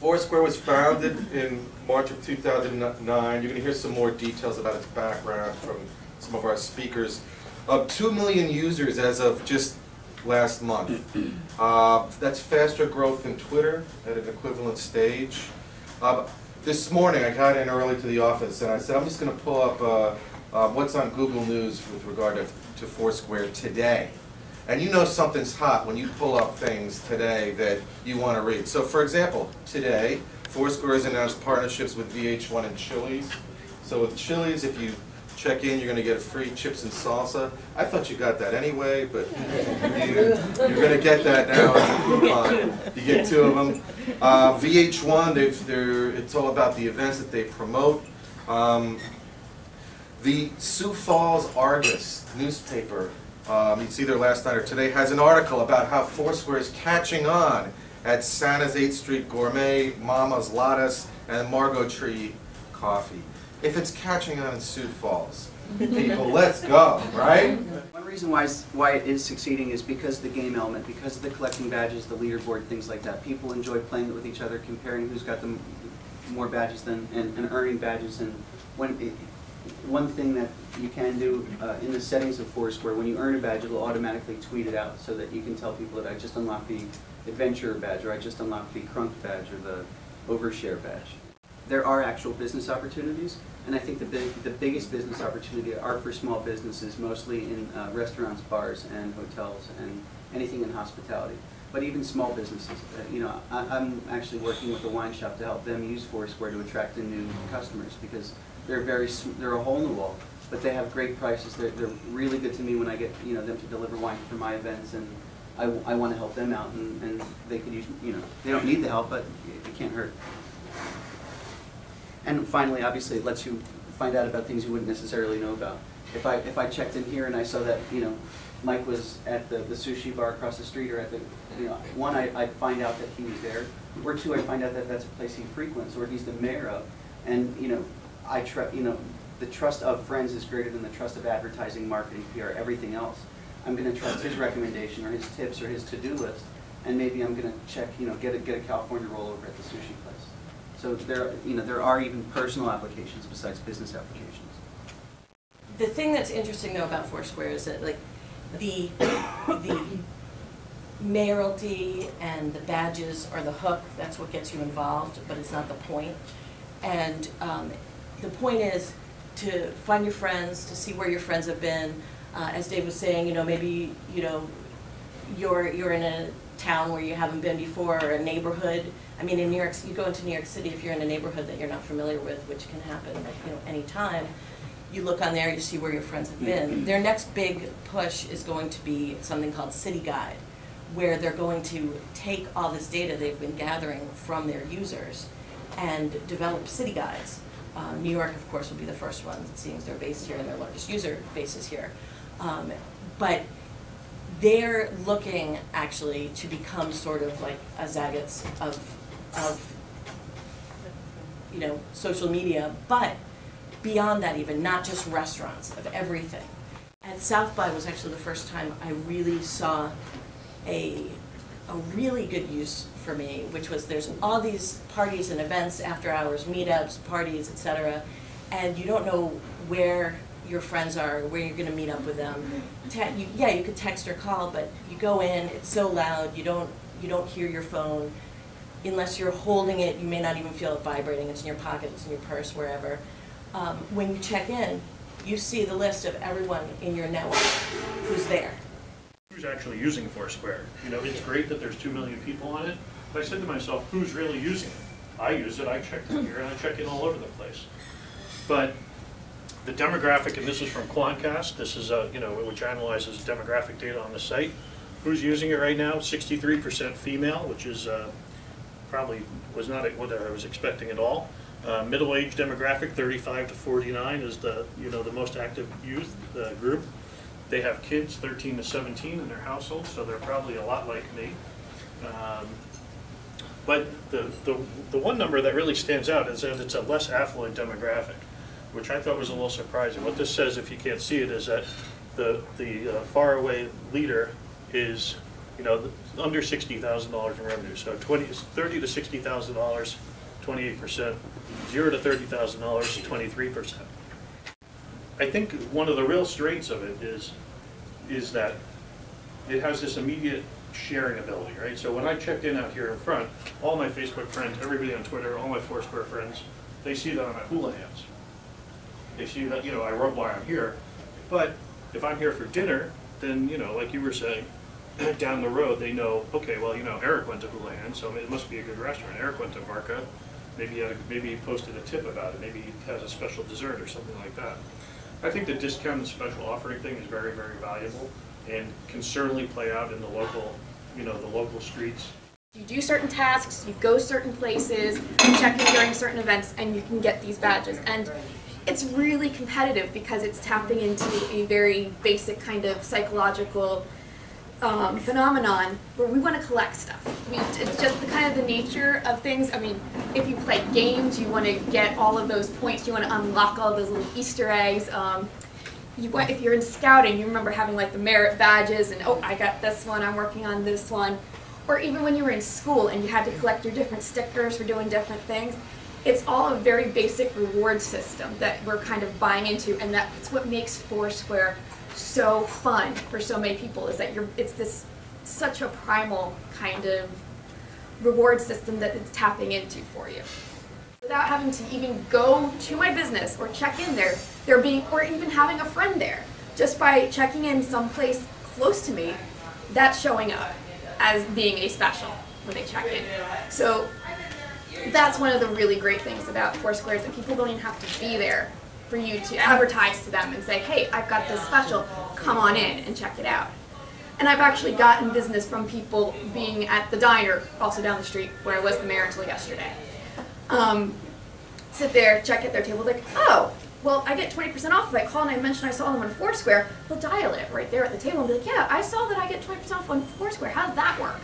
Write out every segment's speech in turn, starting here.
Foursquare was founded in March of 2009. You're going to hear some more details about its background from some of our speakers. 2 million users as of just last month. That's faster growth than Twitter at an equivalent stage. This morning I got in early to the office and I said, I'm just going to pull up what's on Google News with regard to Foursquare today. And you know something's hot when you pull up things today that you want to read. So for example, today, Foursquare has announced partnerships with VH1 and Chili's. So with Chili's, if you check in, you're going to get free chips and salsa. I thought you got that anyway, but you're going to get that now as a coupon. You get 2 of them. VH1, it's all about the events that they promote. The Sioux Falls Argus newspaper, you see there last night or today, has an article about how Foursquare is catching on at Santa's 8th Street Gourmet, Mama's Lattes, and Margot Tree Coffee. If it's catching on in Sioux Falls, people, let's go, right? One reason why it is succeeding is because of the game element, because of the collecting badges, the leaderboard, things like that. People enjoy playing it with each other, comparing who's got the more badges than, and earning badges. And one thing that you can do in the settings of Foursquare, when you earn a badge, it'll automatically tweet it out so that you can tell people that I just unlocked the Adventurer badge, or I just unlocked the Crunk badge, or the Overshare badge. There are actual business opportunities, and I think the biggest business opportunity are for small businesses, mostly in restaurants, bars, and hotels, and anything in hospitality. But even small businesses, you know, I'm actually working with a wine shop to help them use Foursquare to attract in new customers, because they're a hole in the wall, but they have great prices. They're really good to me when I get them to deliver wine for my events, and I want to help them out, and they could use, they don't need the help, but it can't hurt. And finally, obviously, it lets you find out about things you wouldn't necessarily know about. If I checked in here and I saw that Mike was at the sushi bar across the street, or at the one, I'd find out that he was there, or 2, I'd find out that that's a place he frequents, or he's the mayor of, and the trust of friends is greater than the trust of advertising, marketing, PR, everything else. I'm going to trust his recommendation, or his tips, or his to-do list, and maybe I'm going to check, get a California rollover at the sushi place. So there are even personal applications besides business applications. The thing that's interesting though about Foursquare is that the mayoralty and the badges are the hook. That's what gets you involved, but it's not the point. And the point is to find your friends, to see where your friends have been. As Dave was saying, maybe you're in a town where you haven't been before, or a neighborhood. I mean, in New York, you go into New York City, if you're in a neighborhood that you're not familiar with, which can happen any time, you look on there, you see where your friends have been. Their next big push is going to be something called City Guide, where they're going to take all this data they've been gathering from their users and develop city guides. New York, of course, will be the first one, seeing as they're based here and their largest user base is here. But they're looking actually to become sort of like a Zagat's of social media, but beyond that even, not just restaurants, of everything. At South by was actually the first time I really saw a really good use for me, which was there's all these parties and events, after hours, meetups, parties, etc., and you don't know where your friends are, where you're going to meet up with them. Yeah, you could text or call, but you go in, it's so loud, you don't hear your phone. Unless you're holding it, you may not even feel it vibrating. It's in your pocket, it's in your purse, wherever. When you check in, you see the list of everyone in your network who's there. Who's actually using Foursquare? It's great that there's 2 million people on it, but I said to myself, who's really using it? I use it, I check in here, and I check in all over the place. But the demographic, and this is from Quantcast, this is which analyzes demographic data on the site. Who's using it right now? 63% female, which is probably was not what I was expecting at all. Middle-age demographic, 35 to 49, is the the most active youth group. They have kids, 13 to 17, in their household, so they're probably a lot like me. But the one number that really stands out is that it's a less affluent demographic, which I thought was a little surprising. What this says, if you can't see it, is that the faraway leader is you know, under $60,000 in revenue. So $30,000 to $60,000, 28%, $0 to $30,000, 23%. I think one of the real strengths of it is that it has this immediate sharing ability, right? So when I checked in out here in front, all my Facebook friends, everybody on Twitter, all my Foursquare friends, they see that I'm at Houlihan's. They see that, you know, I wrote why I'm here. But if I'm here for dinner, then, you know, like you were saying, down the road they know, okay, well, you know, Eric went to Houlihan's, so it must be a good restaurant. Eric went to Varka, maybe he posted a tip about it, maybe he has a special dessert or something like that. I think the discount and special offering thing is very, very valuable and can certainly play out in the local, you know, the local streets. You do certain tasks, you go certain places, you check in during certain events, and you can get these badges. And it's really competitive because it's tapping into a very basic kind of psychological phenomenon where we want to collect stuff. It's just the kind of the nature of things. I mean, if you play games, you want to get all of those points, you want to unlock all those little Easter eggs. If you're in scouting, you remember having like the merit badges and, oh, I got this one, I'm working on this one. Or even when you were in school and you had to collect your different stickers for doing different things. It's all a very basic reward system that we're kind of buying into, and that's what makes Foursquare so fun for so many people, is that it's this such a primal kind of reward system that it's tapping into for you. Without having to even go to my business or check in there, or even having a friend there. Just by checking in someplace close to me, that's showing up as being a special when they check in. So that's one of the really great things about Foursquare, is that people don't even have to be there for you to advertise to them and say, hey, I've got this special, come on in and check it out. And I've actually gotten business from people being at the diner, also down the street, where I was the mayor until yesterday. Sit there, check at their table, like, oh, well, I get 20% off if I call and I mention I saw them on Foursquare. They'll dial it right there at the table and be like, yeah, I saw that I get 20% off on Foursquare. How does that work?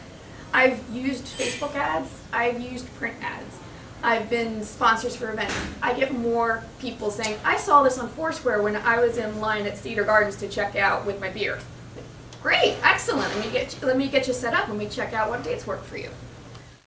I've used Facebook ads. I've used print ads. I've been sponsors for events. I get more people saying, I saw this on Foursquare when I was in line at Cedar Gardens to check out with my beer. Great, excellent. Let me get you set up and we check out what dates work for you.